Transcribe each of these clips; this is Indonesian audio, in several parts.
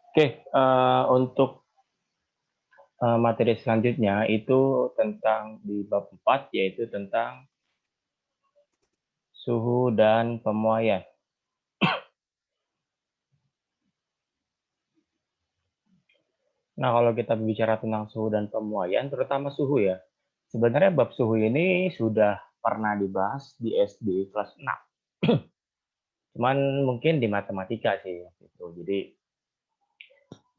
Oke, untuk materi selanjutnya itu tentang di bab 4, yaitu tentang suhu dan pemuaian. Nah, kalau kita bicara tentang suhu dan pemuaian, terutama suhu ya, sebenarnya bab suhu ini sudah pernah dibahas di SD kelas 6. Cuman mungkin di matematika sih, gitu. Jadi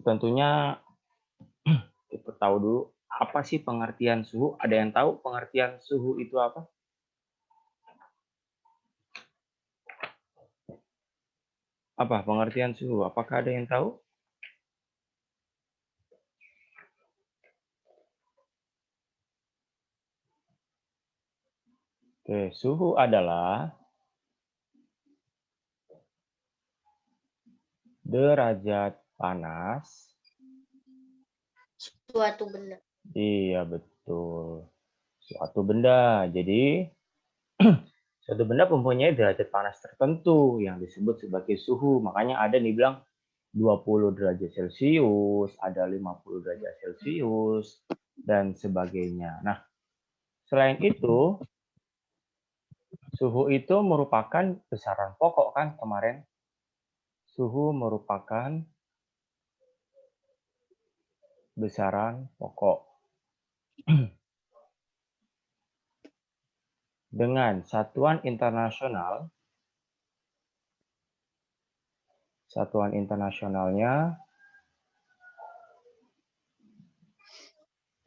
tentunya kita tahu dulu apa sih pengertian suhu. Ada yang tahu pengertian suhu itu apa? Apa pengertian suhu? Apakah ada yang tahu? Oke, suhu adalah derajat panas. Suatu benda. Iya, betul. Suatu benda. Jadi, suatu benda mempunyai derajat panas tertentu yang disebut sebagai suhu. Makanya ada nih bilang 20 derajat Celcius, ada 50 derajat Celcius, dan sebagainya. Nah, selain itu, suhu itu merupakan besaran pokok kan kemarin? Suhu merupakan besaran pokok. Dengan satuan internasionalnya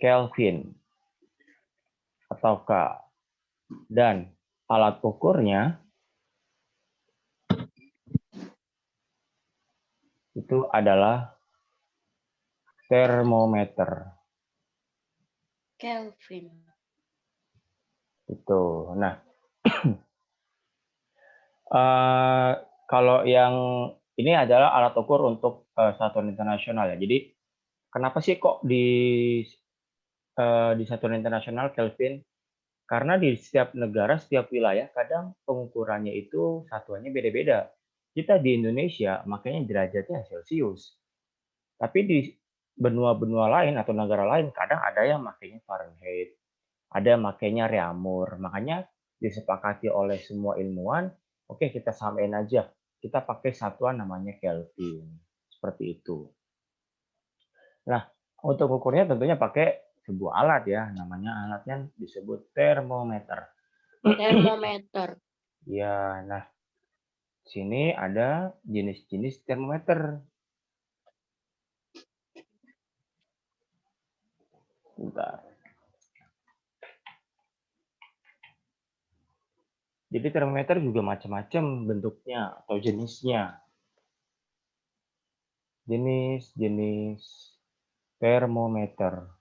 Kelvin atau K, dan alat ukurnya itu adalah termometer. Kelvin. Itu. Nah, kalau yang ini adalah alat ukur untuk satuan internasional ya. Jadi kenapa sih kok di satuan internasional Kelvin? Karena di setiap negara, setiap wilayah, kadang pengukurannya itu satuannya beda-beda. Kita di Indonesia makanya derajatnya Celcius. Tapi di benua-benua lain atau negara lain, kadang ada yang makainya Fahrenheit, ada yang makainya Reaumur. Makanya disepakati oleh semua ilmuwan, oke kita samain aja. Kita pakai satuan namanya Kelvin. Seperti itu. Nah, untuk ukurnya tentunya pakai sebuah alat ya, namanya alatnya disebut termometer. Termometer. Ya, nah sini ada jenis-jenis termometer. Bentar. Jadi termometer juga macam-macam bentuknya atau jenisnya. Jenis-jenis termometer.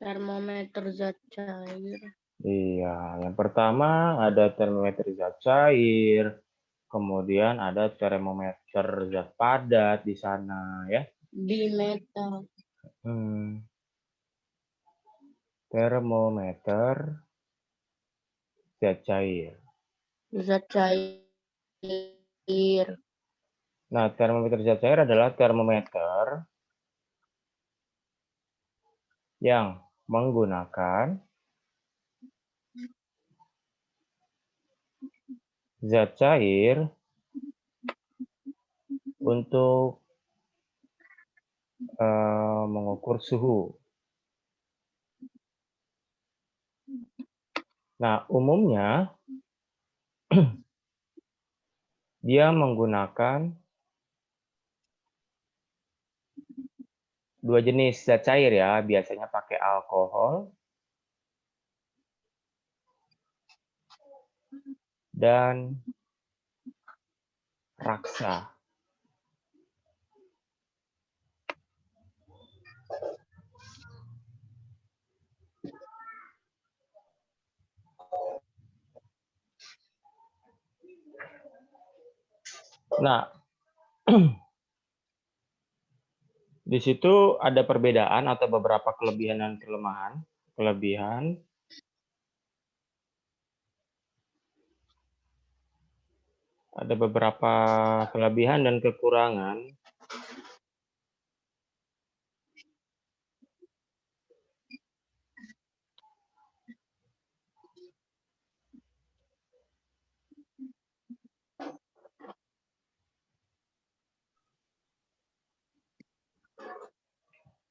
Termometer zat cair. Iya, yang pertama ada termometer zat cair, kemudian ada termometer zat padat di sana ya. Bimetal. Termometer zat cair. Zat cair. Nah, termometer zat cair adalah termometer yang menggunakan zat cair untuk mengukur suhu. Nah, umumnya dia menggunakan dua jenis zat cair ya, biasanya pakai alkohol dan raksa. Nah, di situ ada perbedaan atau beberapa kelebihan dan kelemahan. Ada beberapa kelebihan dan kekurangan.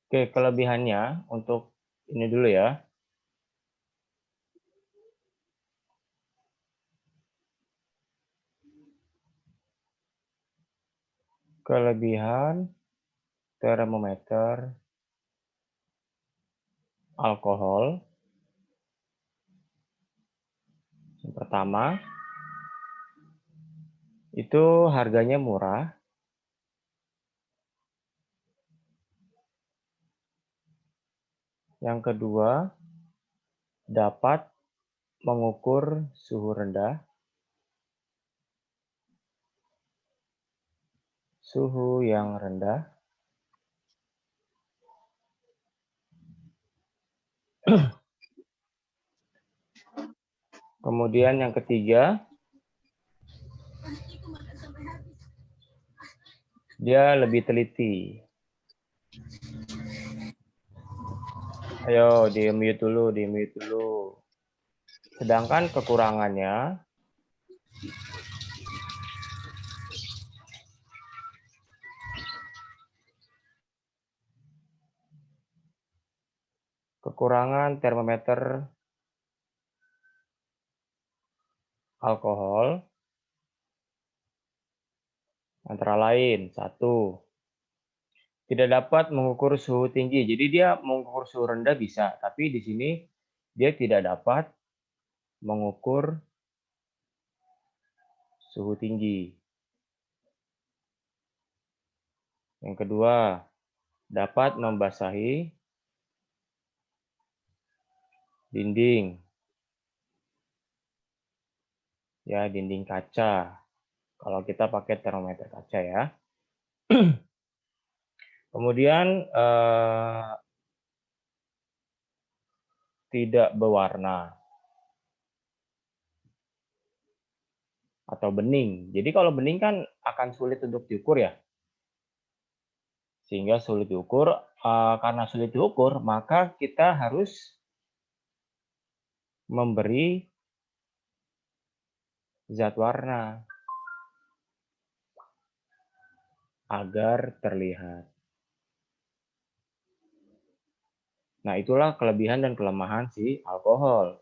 Oke, kelebihannya untuk ini dulu ya. Kelebihan termometer alkohol. Yang pertama, itu harganya murah. Yang kedua, dapat mengukur suhu rendah, suhu yang rendah. Kemudian yang ketiga, dia lebih teliti. Ayo, di-mute dulu, di-mute dulu. Sedangkan kekurangannya, kekurangan termometer alkohol antara lain, satu, tidak dapat mengukur suhu tinggi. Jadi dia mengukur suhu rendah bisa, tapi di sini dia tidak dapat mengukur suhu tinggi. Yang kedua, dapat membasahi dinding. Ya, dinding kaca. Kalau kita pakai termometer kaca ya. Kemudian tidak berwarna atau bening. Jadi kalau bening kan akan sulit untuk diukur ya. Sehingga sulit diukur. Karena sulit diukur, maka kita harus memberi zat warna agar terlihat. Nah, itulah kelebihan dan kelemahan si alkohol.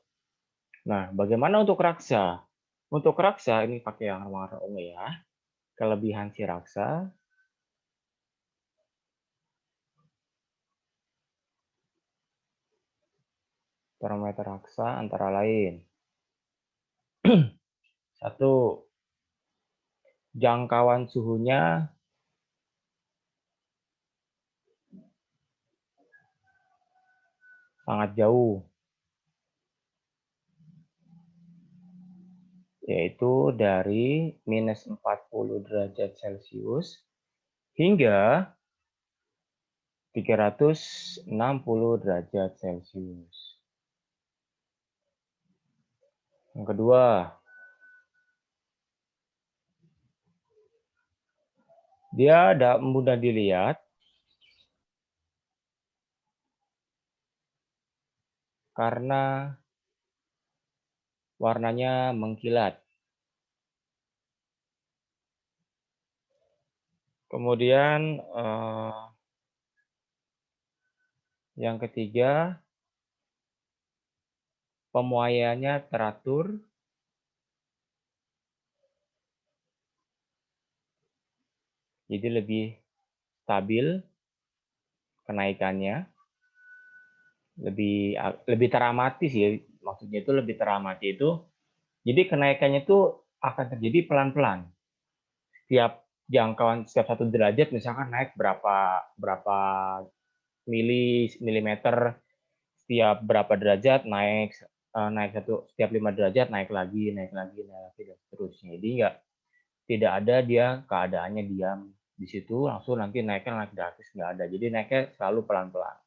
Nah, bagaimana untuk raksa? Untuk raksa, ini pakai yang warna ungu ya. Kelebihan si raksa, termometer raksa antara lain. Satu, jangkauan suhunya sangat jauh, yaitu dari minus 40 derajat Celcius hingga 360 derajat Celcius. Yang kedua, dia mudah dilihat karena warnanya mengkilat. Kemudian yang ketiga, pemuaiannya teratur. Jadi lebih stabil kenaikannya. Lebih teramati sih, maksudnya itu lebih teramati itu. Jadi kenaikannya itu akan terjadi pelan-pelan. Setiap jangkauan setiap 1 derajat misalkan naik berapa milimeter, setiap berapa derajat naik setiap 5 derajat naik lagi dan seterusnya. Jadi tidak ada dia keadaannya diam di situ langsung nanti naiknya naik gratis, nggak ada. Jadi naiknya selalu pelan-pelan.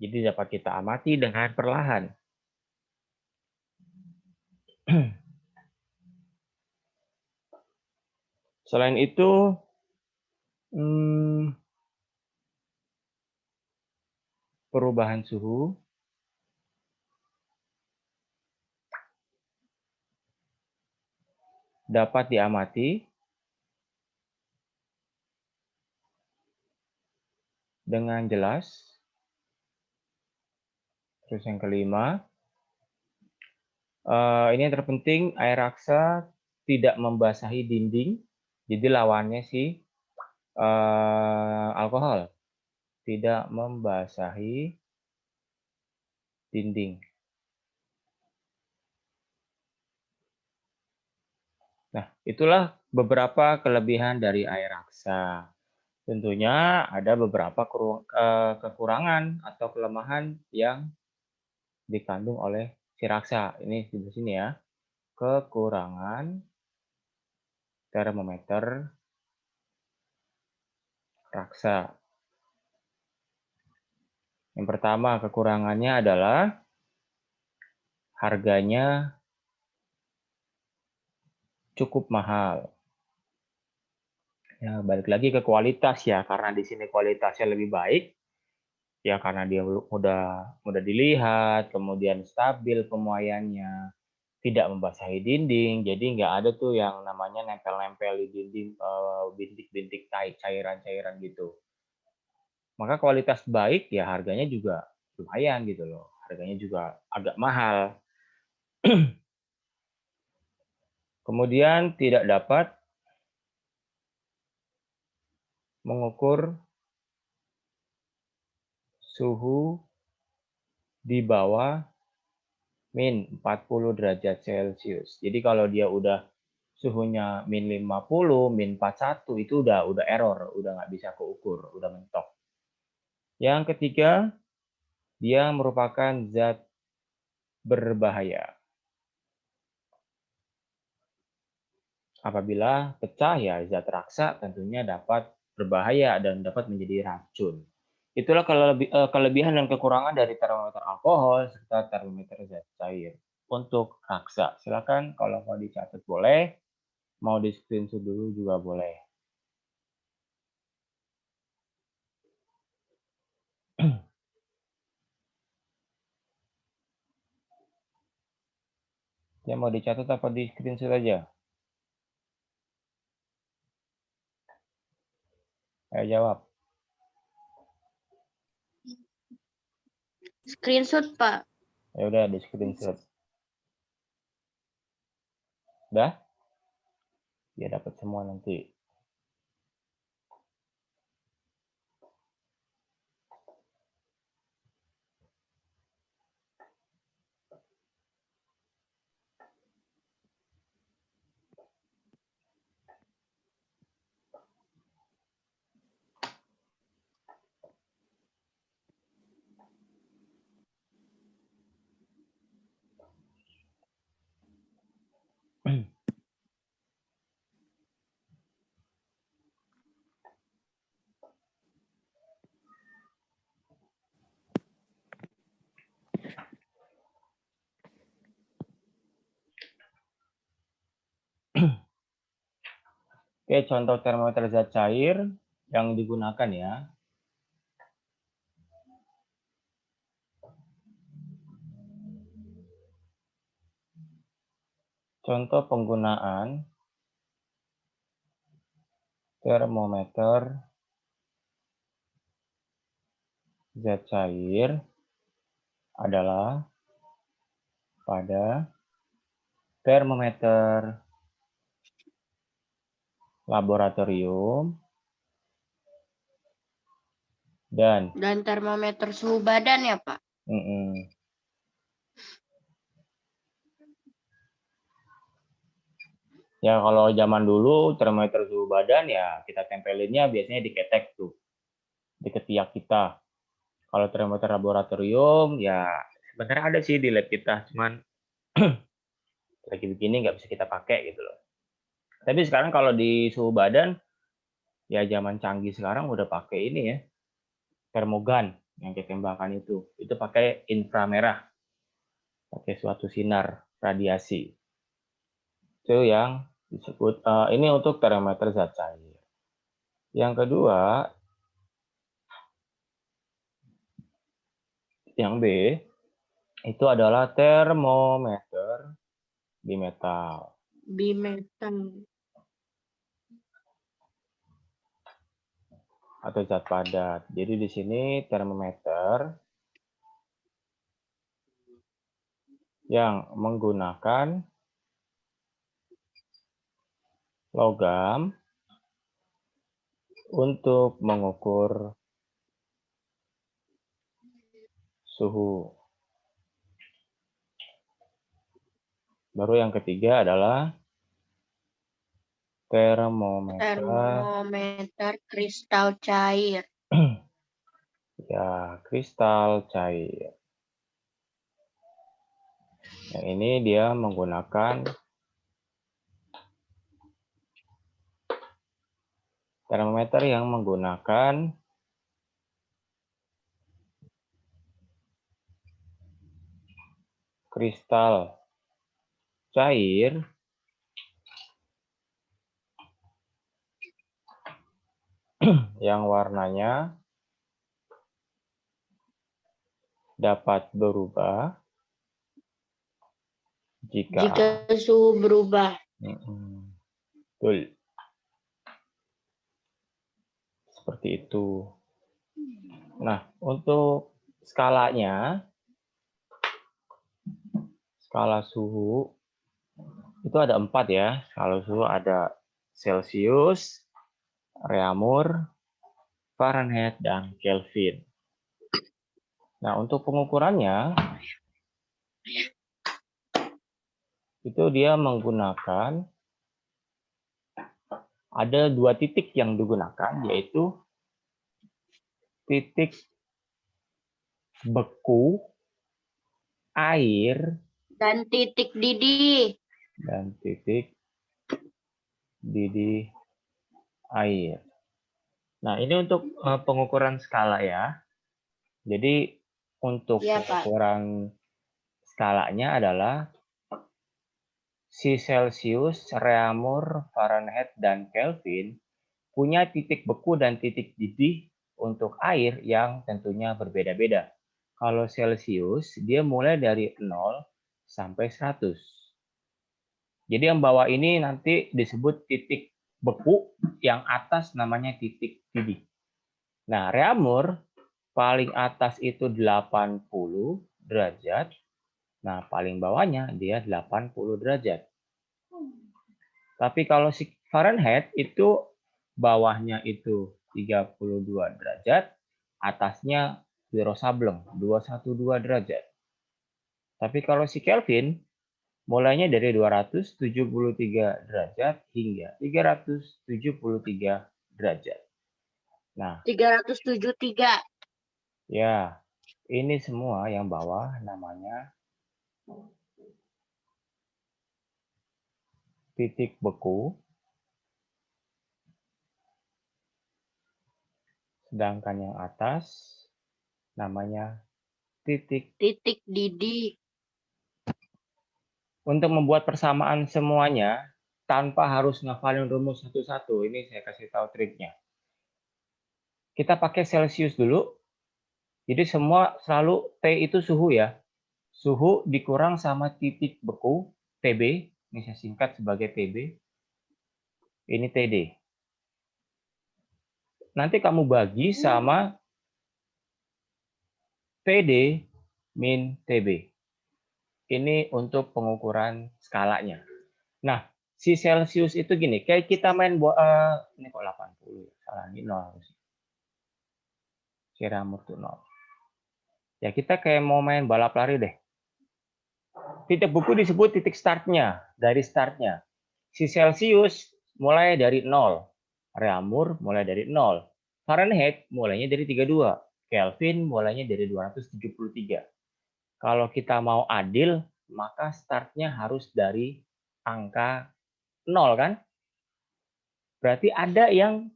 Jadi dapat kita amati dengan perlahan. Selain itu, perubahan suhu dapat diamati dengan jelas. Terus yang kelima, ini yang terpenting, air raksa tidak membasahi dinding, jadi lawannya sih alkohol, tidak membasahi dinding. Nah, itulah beberapa kelebihan dari air raksa. Tentunya ada beberapa kekurangan atau kelemahan yang dikandung oleh si raksa. Ini di sini ya. Kekurangan termometer raksa. Yang pertama, kekurangannya adalah harganya cukup mahal. Ya, balik lagi ke kualitas ya, karena di sini kualitasnya lebih baik, ya karena dia mudah dilihat, kemudian stabil pemuaiannya, tidak membasahi dinding, jadi nggak ada tuh yang namanya nempel-nempel di dinding, bintik-bintik cairan-cairan gitu. Maka kualitas baik ya harganya juga lumayan gitu loh, harganya juga agak mahal. Kemudian tidak dapat mengukur suhu di bawah min 40 derajat Celcius. Jadi kalau dia udah suhunya min 50, min 41 itu udah error, udah nggak bisa keukur, udah mentok. Yang ketiga, dia merupakan zat berbahaya. Apabila pecah ya zat raksa tentunya dapat berbahaya dan dapat menjadi racun. Itulah kelebihan dan kekurangan dari termometer alkohol serta termometer zat cair untuk raksa. Silakan kalau mau dicatat boleh, mau di screenshot dulu juga boleh. Ya mau dicatat apa di screenshot aja? Ayo jawab. Screenshot, Pak. Ya udah di screenshot. Udah? Ya dapat semua nanti. Oke, contoh termometer zat cair yang digunakan ya. Contoh penggunaan termometer zat cair adalah pada termometer laboratorium dan termometer suhu badan ya, Pak? Ya kalau zaman dulu termometer suhu badan ya kita tempelinnya biasanya di ketek tuh, di ketiak kita. Kalau termometer laboratorium ya sebenarnya ada sih di lab kita, cuman lagi begini nggak bisa kita pakai gitu loh. Tapi sekarang kalau di suhu badan, ya zaman canggih sekarang udah pakai ini ya, termogan yang ditembakkan itu pakai inframerah, pakai suatu sinar radiasi. Itu yang disebut ini untuk termometer zat cair. Yang kedua, yang B, itu adalah termometer bimetal. Bimetal. Atau zat padat. Jadi di sini termometer yang menggunakan logam untuk mengukur suhu. Baru yang ketiga adalah Termometer kristal cair. Ya, kristal cair. Yang ini dia menggunakan termometer yang menggunakan kristal cair yang warnanya dapat berubah Jika suhu berubah. Betul. Seperti itu. Nah, untuk skalanya, skala suhu itu ada 4 ya. Skala suhu ada Celcius, Reaumur, Fahrenheit, dan Kelvin. Nah, untuk pengukurannya, itu dia menggunakan, ada 2 titik yang digunakan, yaitu titik beku, air, Dan titik didih. dan titik didih air. Nah, ini untuk pengukuran skala ya. Jadi untuk Ya, Pak. pengukuran skalanya adalah si Celcius, Reaumur, Fahrenheit, dan Kelvin punya titik beku dan titik didih untuk air yang tentunya berbeda-beda. Kalau Celcius, dia mulai dari 0 sampai 100. Jadi yang bawah ini nanti disebut titik beku, yang atas namanya titik didih. Nah, Reaumur paling atas itu 80 derajat. Nah, paling bawahnya dia 80 derajat. Tapi kalau si Fahrenheit itu bawahnya itu 32 derajat, atasnya zero sableng 212 derajat. Tapi kalau si Kelvin mulainya dari 273 derajat hingga 373 derajat. Nah, 373. ya, ini semua yang bawah namanya titik beku, sedangkan yang atas namanya titik. Titik didih. Untuk membuat persamaan semuanya tanpa harus ngafalin rumus satu-satu, ini saya kasih tahu triknya. Kita pakai Celcius dulu. Jadi semua selalu T itu suhu ya. Suhu dikurang sama titik beku, TB. Ini saya singkat sebagai TB. Ini TD. Nanti kamu bagi sama TD min TB. Ini untuk pengukuran skalanya. Nah, si Celcius itu gini, kayak kita main ini kok 80 ya, salah ini 0 harus. Si Reaumur tuh 0. Ya kita kayak mau main balap lari deh. Titik beku disebut titik startnya, dari startnya. Si Celcius mulai dari 0. Reaumur mulai dari 0. Fahrenheit mulainya dari 32. Kelvin mulainya dari 273. Kalau kita mau adil, maka startnya harus dari angka 0 kan? Berarti ada yang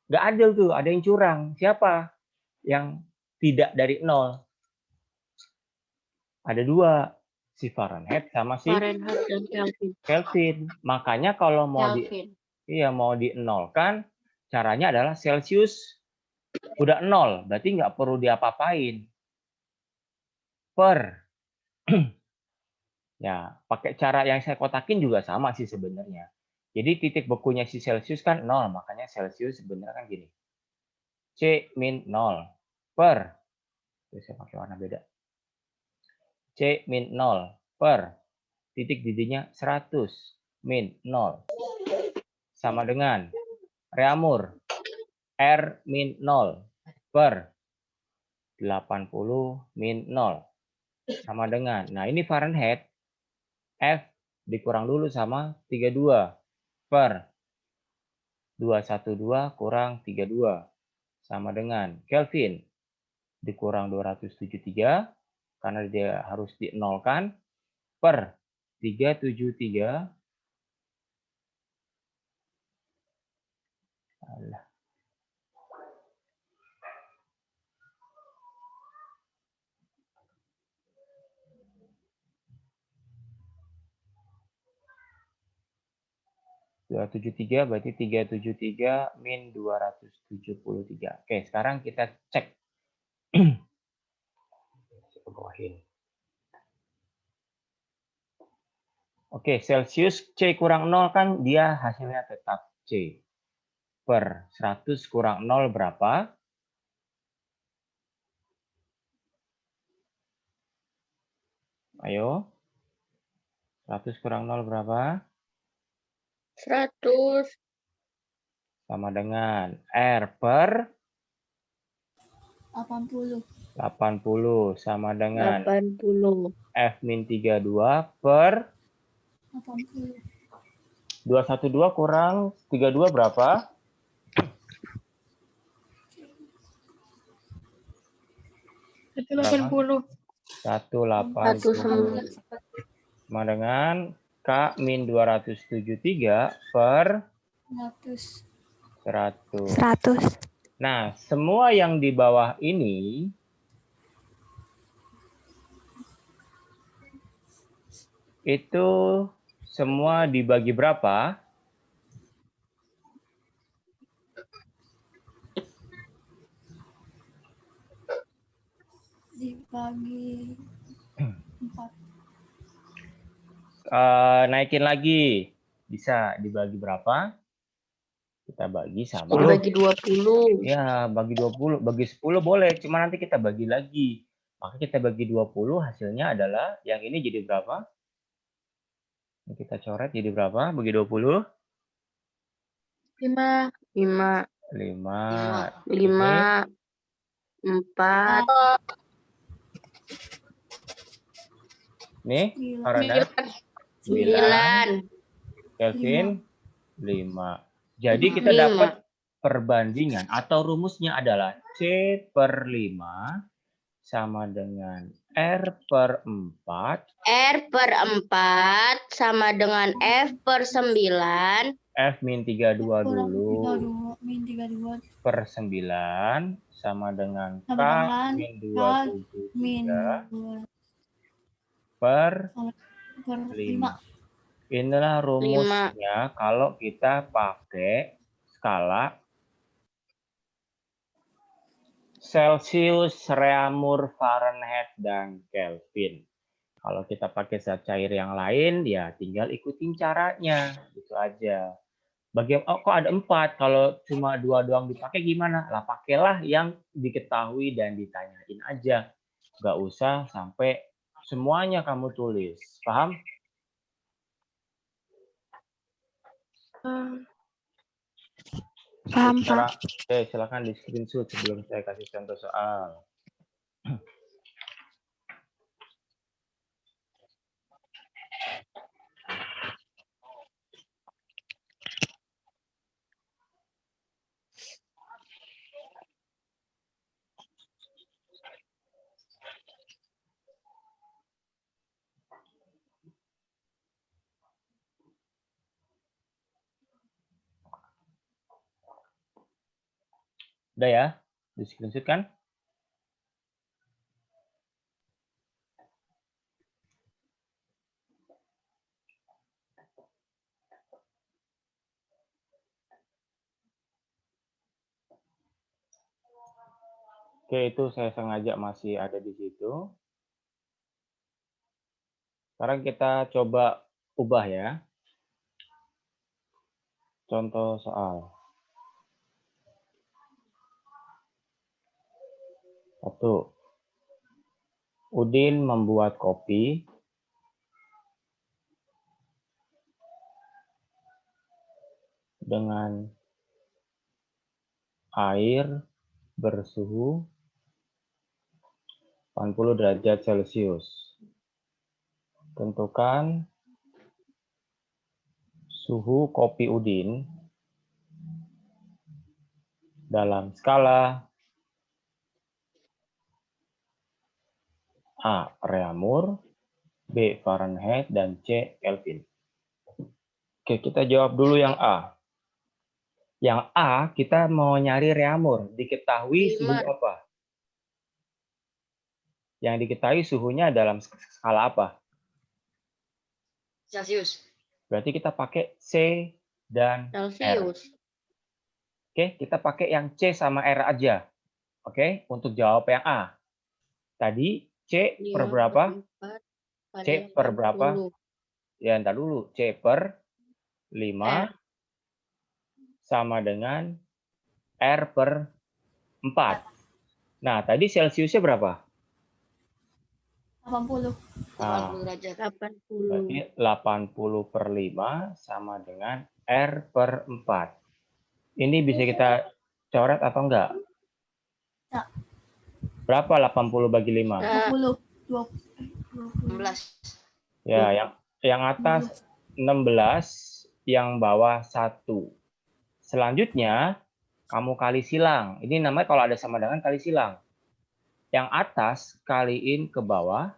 nggak adil tuh, ada yang curang. Siapa? Yang tidak dari 0. Ada 2. Si Fahrenheit sama si Fahrenheit dan Kelvin. Kelvin. Makanya kalau mau Kelvin. mau dinolkan, caranya adalah Celcius udah 0, berarti nggak perlu diapa-apain. Per. Ya, pakai cara yang saya kotakin juga sama sih sebenarnya. Jadi titik bekunya si Celcius kan 0, makanya Celcius sebenarnya kan gini. C min 0 per. Saya pakai warna beda. C min 0 per titik didinya 100 min 0 sama dengan Reamur R min 0 per 80 min 0 sama dengan, nah ini Fahrenheit, F dikurang dulu sama 32 per 212 kurang 32 sama dengan Kelvin dikurang 273 karena dia harus dinolkan per 373 alah, 273 berarti 373 min 273. Oke, sekarang kita cek. Oke, Celsius C kurang 0 kan dia hasilnya tetap C. Per 100 kurang 0 berapa? Ayo. 100 kurang 0 berapa? 100. Sama dengan R per 80. 80 sama dengan 80. F min 32 per 80. 212 kurang 32 berapa? 180. 180 sama dengan K min 273 per 100. 100. Nah, semua yang di bawah ini itu semua dibagi berapa? Dibagi 4. Naikin lagi. Bisa dibagi berapa? Kita bagi sama. Dibagi 20. Ya, bagi 20. Bagi 10 boleh. Cuma nanti kita bagi lagi. Maka kita bagi 20, hasilnya adalah yang ini jadi berapa? Ini kita coret jadi berapa? Bagi 20? 5. 5. 5. 5. 4. Nih, Fahrenheit 9. 9. Kelvin 5. Jadi kita 5. dapat perbandingan atau rumusnya adalah C per 5 sama dengan R per 4. R per 4 sama dengan F per 9. F min 32 dulu. Min 32. Per 9 sama dengan K min 23 per 5. Inilah rumusnya kalau kita pakai skala Celsius, Reaumur, Fahrenheit, dan Kelvin. Kalau kita pakai zat cair yang lain, ya tinggal ikutin caranya. Gitu aja. Kok ada 4? Kalau cuma 2 doang dipakai gimana? Lah pakailah yang diketahui dan ditanyain aja. Nggak usah sampai semuanya kamu tulis. Paham? Paham, Pak. Oke, silakan di screenshot sebelum saya kasih contoh soal. Udah ya? Di screenshot kan? Oke, itu saya sengaja masih ada di situ. Sekarang kita coba ubah ya. Contoh soal. 1. Udin membuat kopi dengan air bersuhu 80 derajat Celcius. Tentukan suhu kopi Udin dalam skala A. Reaumur, B. Fahrenheit, dan C. Kelvin. Oke, kita jawab dulu yang A. Yang A, kita mau nyari Reaumur. Diketahui suhu 5. apa? Yang diketahui suhunya dalam skala apa? Celcius. Berarti kita pakai C dan R. Celcius. Oke, kita pakai yang C sama R aja. Oke, untuk jawab yang A. Tadi C per berapa? 54 C per berapa? 80. Ya, entar dulu. C per 5 R. sama dengan R per 4. Nah, tadi Celciusnya berapa? 80. Nah, 80 derajat. berarti 80. 80 per 5 sama dengan R per 4. Ini bisa kita coret atau enggak? Ya. Berapa 80 bagi 5? 20. 20. 16. Ya, yang atas 16, yang bawah 1. Selanjutnya, kamu kali silang. Ini namanya kalau ada sama dengan kali silang. Yang atas kaliin ke bawah.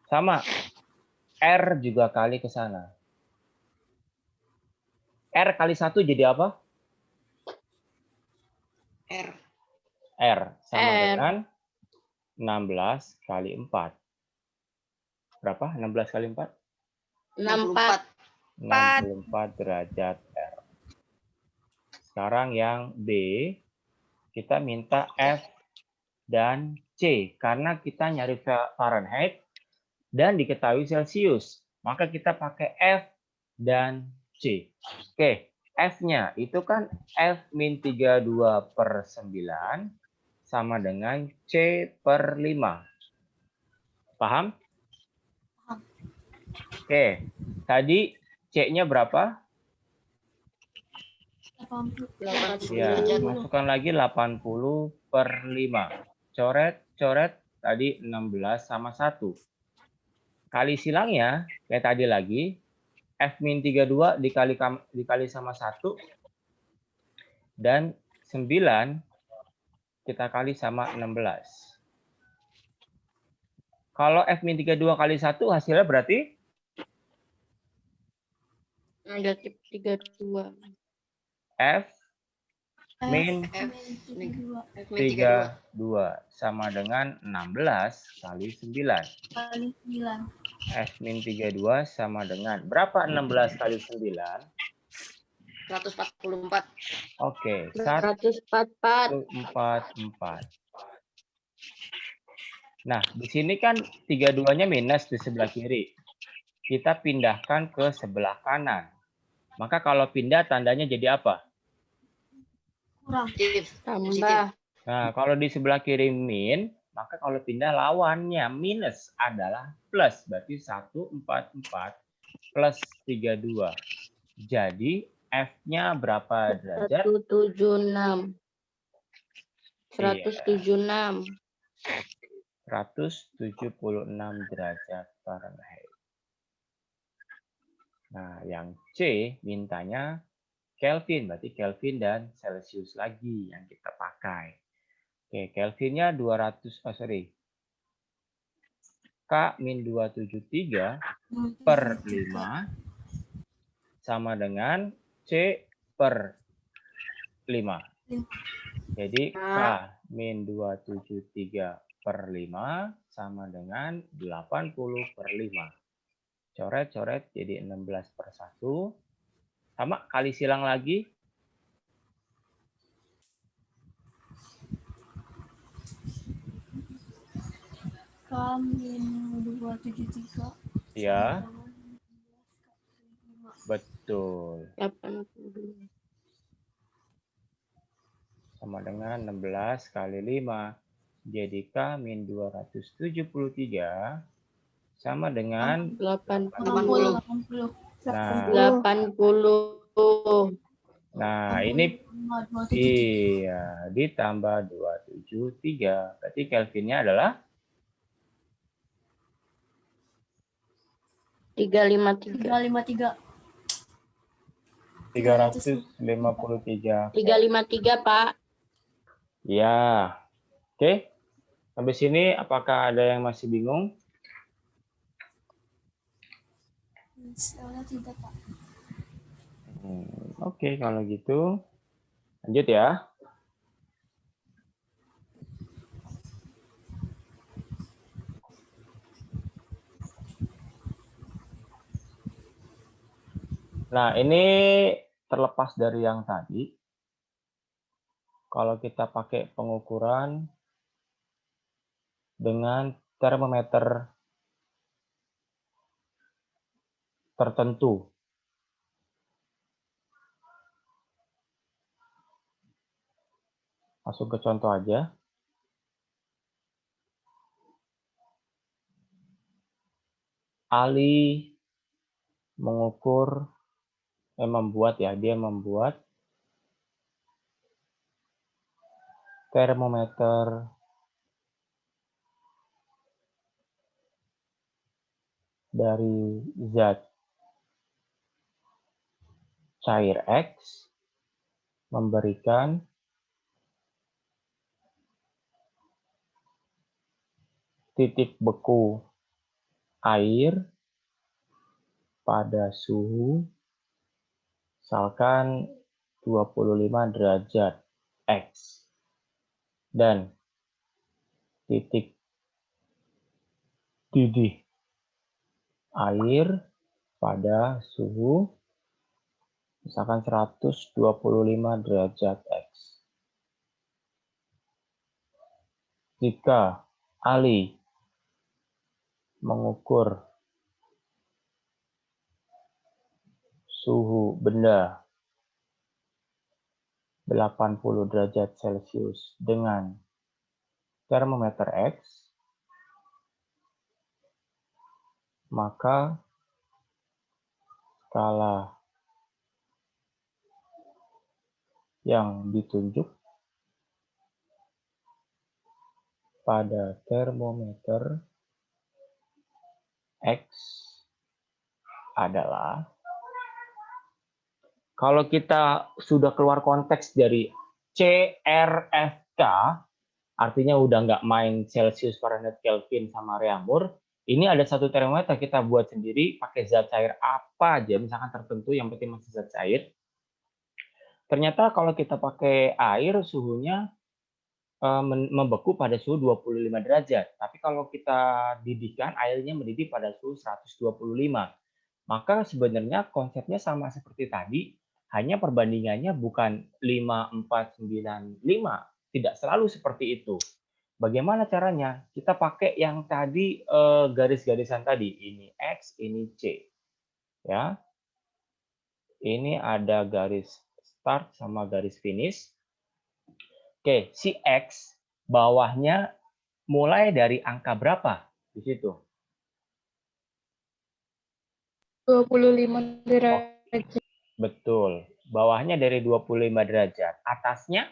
Sama. R juga kali ke sana. R kali 1 jadi apa? R. R sama R. dengan 16 kali 4. Berapa? 16 kali 4? 64. 64 derajat R. Sekarang yang B, kita minta F dan C. Karena kita nyari Fahrenheit dan diketahui Celcius. Maka kita pakai F dan C. Oke, F-nya itu kan F-32 per 9 sama dengan C per 5. Paham? Paham. Oke, tadi C-nya berapa? 80. Ya, masukkan lagi 80 per 5. Coret, tadi 16 sama 1. Kali silangnya, kayak tadi lagi, F-32 dikali sama 1, dan 9 kita kali sama 16. Kalau F-32 kali 1 hasilnya berarti? Negatif 32. F min 32 sama dengan 16 kali 9. Kali 9. F min 32 sama dengan berapa 16 kali 9? 144. Oke, 144. 144. Nah, di sini kan 32-nya minus di sebelah kiri. Kita pindahkan ke sebelah kanan. Maka kalau pindah tandanya jadi apa? Kurang. Tambah. Nah, kalau di sebelah kiri min, maka kalau pindah lawannya minus adalah plus. Berarti 144 plus 32. Jadi F-nya berapa derajat? 176. 176. 176 derajat Fahrenheit. Nah, yang C mintanya Kelvin, berarti Kelvin dan Celcius lagi yang kita pakai. Oke, Kelvinnya 200, K-273 per 5 sama dengan C per 5. Jadi K-273 per 5 sama dengan 80 per 5. Coret-coret jadi 16 per 1. Sama kali silang lagi. K-273. Ya, betul. 82. Sama dengan 16 kali 5. Jadi K-273 sama dengan 80. 80. Nah, 80. nah ini 527. iya ditambah 273. Berarti Kelvinnya adalah 353. 353. 353, Pak. Ya. Oke. Sampai sini apakah ada yang masih bingung? Soalnya tidak, Pak. Oke, kalau gitu lanjut ya. Nah, ini terlepas dari yang tadi. Kalau kita pakai pengukuran dengan termometer tertentu. Masuk ke contoh aja. Ali dia membuat termometer dari zat cair X memberikan titik beku air pada suhu misalkan 25 derajat X dan titik didih air pada suhu misalkan 125 derajat X. Jika Ali mengukur suhu benda 80 derajat Celcius dengan termometer X, maka skala yang ditunjuk pada termometer X adalah, kalau kita sudah keluar konteks dari CRFK, artinya udah nggak main Celsius, Fahrenheit, Kelvin, sama Reaumur, ini ada satu termometer kita buat sendiri, pakai zat cair apa aja, misalkan tertentu, yang penting masih zat cair. Ternyata kalau kita pakai air, suhunya membeku pada suhu 25 derajat. Tapi kalau kita didihkan, airnya mendidih pada suhu 125. Maka sebenarnya konsepnya sama seperti tadi, hanya perbandingannya bukan 5, 4, 9, 5. Tidak selalu seperti itu. Bagaimana caranya? Kita pakai yang tadi garis-garisan tadi. Ini X, ini C. Ya. Ini ada garis start sama garis finish. Oke, si X bawahnya mulai dari angka berapa di situ? 25 derajat. Betul. Bawahnya dari 25 derajat. Atasnya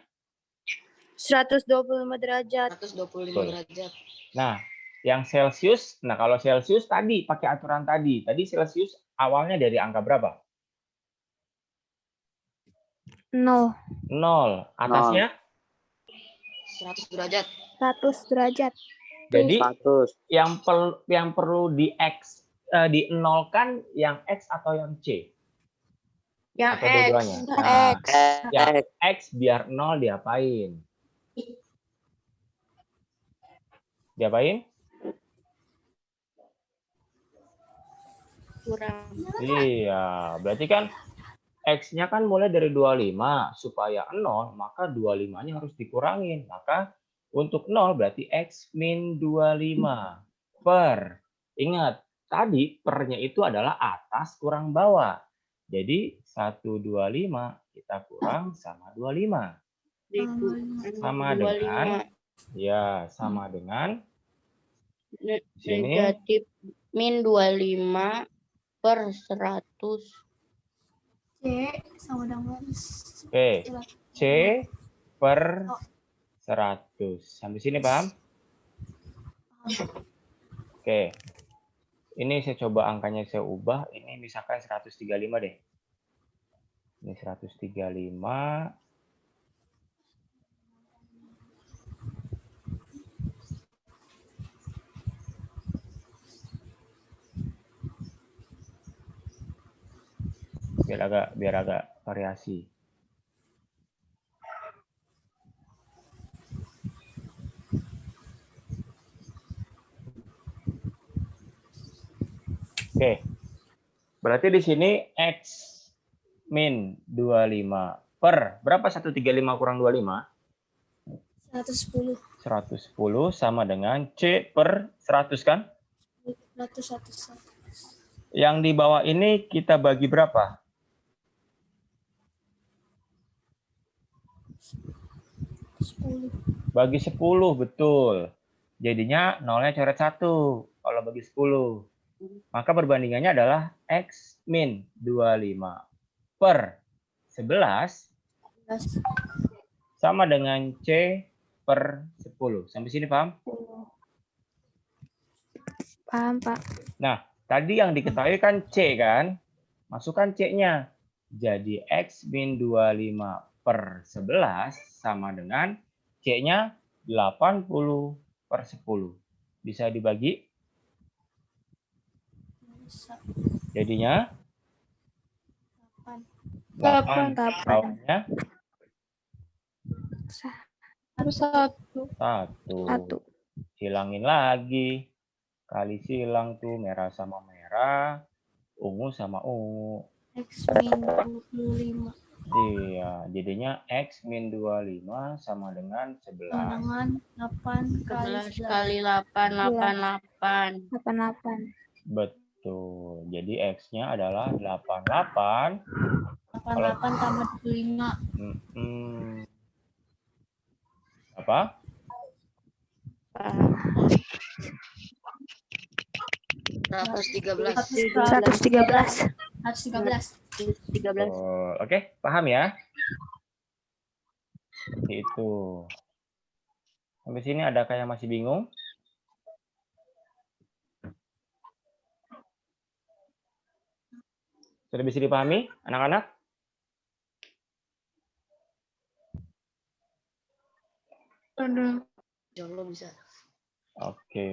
125 derajat. 125 derajat. Nah, yang Celsius, nah kalau Celsius tadi pakai aturan tadi. Tadi Celsius awalnya dari angka berapa? 0. 0. Atasnya 100 derajat. 100 derajat. Jadi yang perlu di X di-nolkan yang X atau yang C? Yang Atau X. dua-duanya? Nah, yang X biar 0 diapain? Diapain? Kurang. Iya, berarti kan X-nya kan mulai dari 25. Supaya 0, maka 25-nya harus dikurangin. Maka untuk 0 berarti X min 25. per. Ingat, tadi pernya itu adalah atas kurang bawah. Jadi 125 kita kurang sama 25. Sama dengan, 25. ya, sama dengan sini. Negatif min 25 per 100. C sama dengan Oke, C per 100. Sampai sini paham? Oke. Ini saya coba angkanya saya ubah. Ini misalkan 135 deh. Ini 135. Biar agak variasi. Oke. Berarti di sini X min 25 per berapa 135 kurang 25? 110. 110 sama dengan C per 100 kan? 100. Yang di bawah ini kita bagi berapa? 10. Bagi 10, betul. Jadinya nolnya coret 1 kalau bagi 10. Maka perbandingannya adalah X min 25 per 11 sama dengan C per 10. Sampai sini paham? Paham, Pak. Nah, tadi yang diketahui kan C kan? Masukkan C-nya. Jadi X min 25 per 11 sama dengan C-nya 80 per 10. Bisa dibagi? Jadinya 8. Lawannya 1. Hilangin lagi. Kali silang tuh merah sama merah, ungu sama ungu. X min 25. Iya, jadinya X min 25 sama dengan 11. Dengan 8 11 kali kali 8, 88. 88. Betul. Jadi X-nya adalah 88. 88 tambah 25. Apa? 113. 113. Oke, paham ya? Itu. Sampai sini adakah yang masih bingung? Sudah bisa dipahami, anak-anak? Bisa. Oke.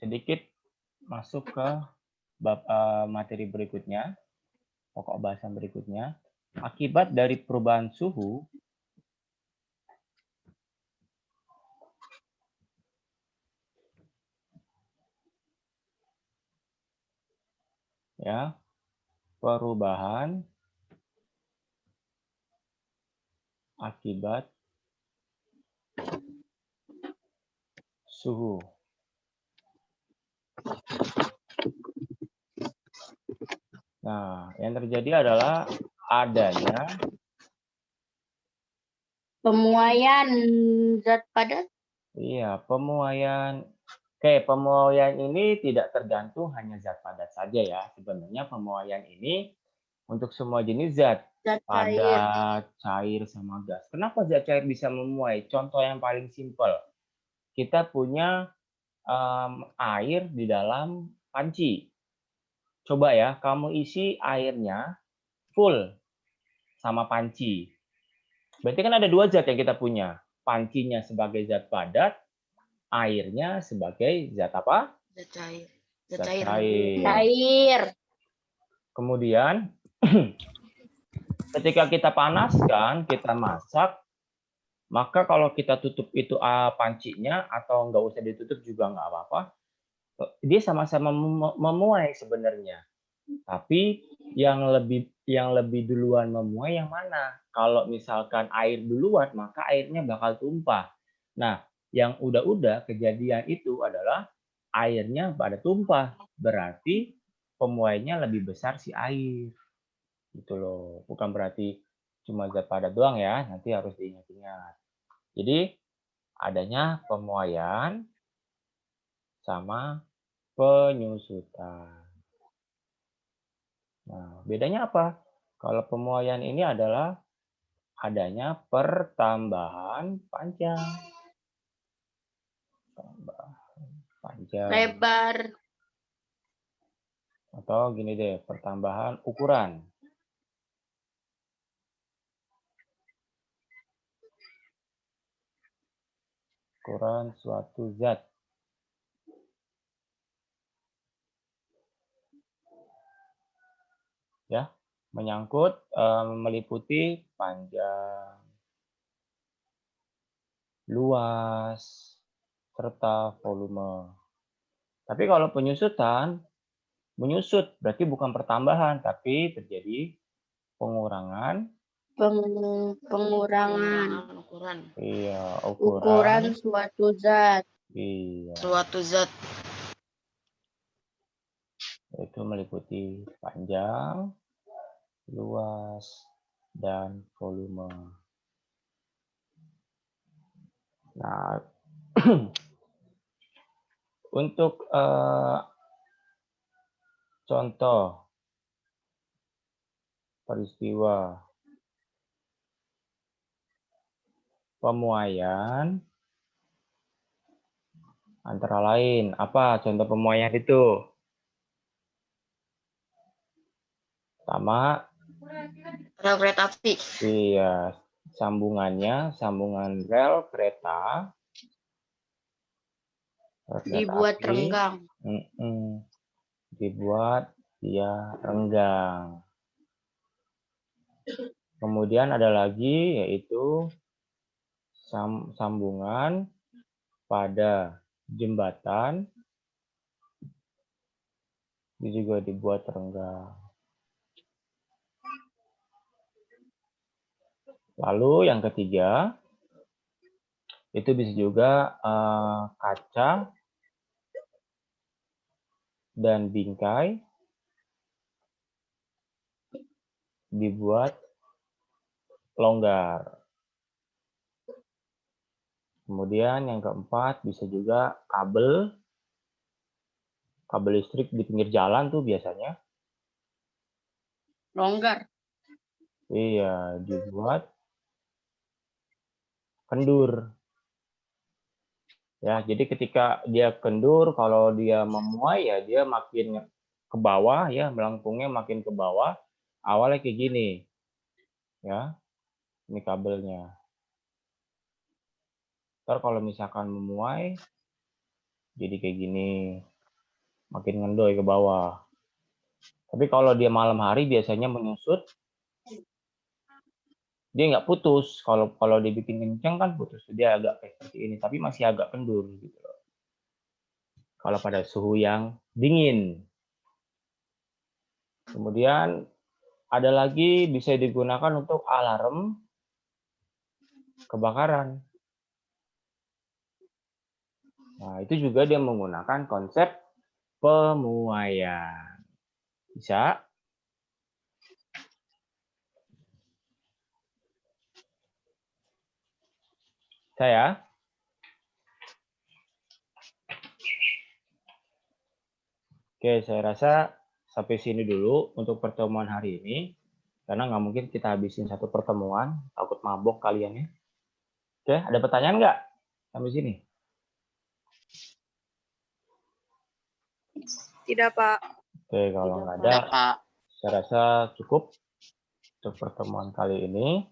Sedikit masuk ke bab materi berikutnya, pokok bahasan berikutnya. Akibat dari perubahan suhu, ya, perubahan akibat suhu. Nah, yang terjadi adalah adanya Pemuaian zat padat. Iya, pemuaian. Oke, pemuaian ini tidak tergantung hanya zat padat saja ya. Sebenarnya pemuaian ini untuk semua jenis zat. Zat cair. Padat, cair, sama gas. Kenapa zat cair bisa memuai? Contoh yang paling simpel. Kita punya air di dalam panci. Coba ya, kamu isi airnya full sama panci. Berarti kan ada dua zat yang kita punya. Pancinya sebagai zat padat, airnya sebagai zat apa? Zat cair. Zat cair. Cair. Kemudian ketika kita panaskan, kita masak, maka kalau kita tutup itu pancinya atau nggak usah ditutup juga nggak apa-apa, dia sama-sama memuai sebenarnya. Tapi yang lebih duluan memuai yang mana? Kalau misalkan air duluan, maka airnya bakal tumpah. Nah, Yang udah-udah kejadian itu adalah airnya pada tumpah. Berarti pemuainya lebih besar si air. Gitu loh. Bukan berarti cuma zat padat doang ya. Nanti harus diingat-ingat. Jadi adanya pemuaian sama penyusutan. Nah, bedanya apa? Kalau pemuaian ini adalah adanya pertambahan panjang. Panjang. Lebar. Atau gini deh, pertambahan ukuran. Ukuran suatu zat. Ya, menyangkut meliputi panjang, luas, serta volume. Tapi kalau penyusutan, menyusut berarti bukan pertambahan, tapi terjadi pengurangan. Pengurangan ukuran. Iya, ukuran suatu zat. Iya, Suatu zat. itu meliputi panjang, luas, dan volume. Nah, untuk contoh peristiwa pemuaian antara lain, apa contoh pemuaian itu? Pertama, Rel kereta api. iya, sambungan rel kereta Dibuat api, renggang. dibuat dia renggang. Kemudian ada lagi yaitu sambungan pada jembatan itu juga dibuat renggang. Lalu yang ketiga itu bisa juga kaca dan bingkai dibuat longgar. Kemudian yang keempat bisa juga kabel listrik di pinggir jalan tuh biasanya. Longgar. Iya, dibuat kendur. Ya, jadi ketika dia kendur, kalau dia memuai ya dia makin ke bawah ya, melengkungnya makin ke bawah. Awalnya kayak gini. Ya. Ini kabelnya. Ntar kalau misalkan memuai jadi kayak gini. Makin ngendoy ke bawah. Tapi kalau dia malam hari biasanya menyusut, dia nggak putus. Kalau dibikin kenceng kan putus. Dia agak kayak seperti ini, tapi masih agak kendur gitu loh. Kalau pada suhu yang dingin. Kemudian ada lagi bisa digunakan untuk alarm kebakaran. Nah, itu juga dia menggunakan konsep pemuaian. Bisa? Saya? Oke, saya rasa sampai sini dulu untuk pertemuan hari ini. Karena nggak mungkin kita habisin satu pertemuan. Takut mabok kalian ya. Oke, ada pertanyaan nggak sampai sini? Tidak, Pak. Oke, kalau nggak ada, Ada, Pak. saya rasa cukup untuk pertemuan kali ini.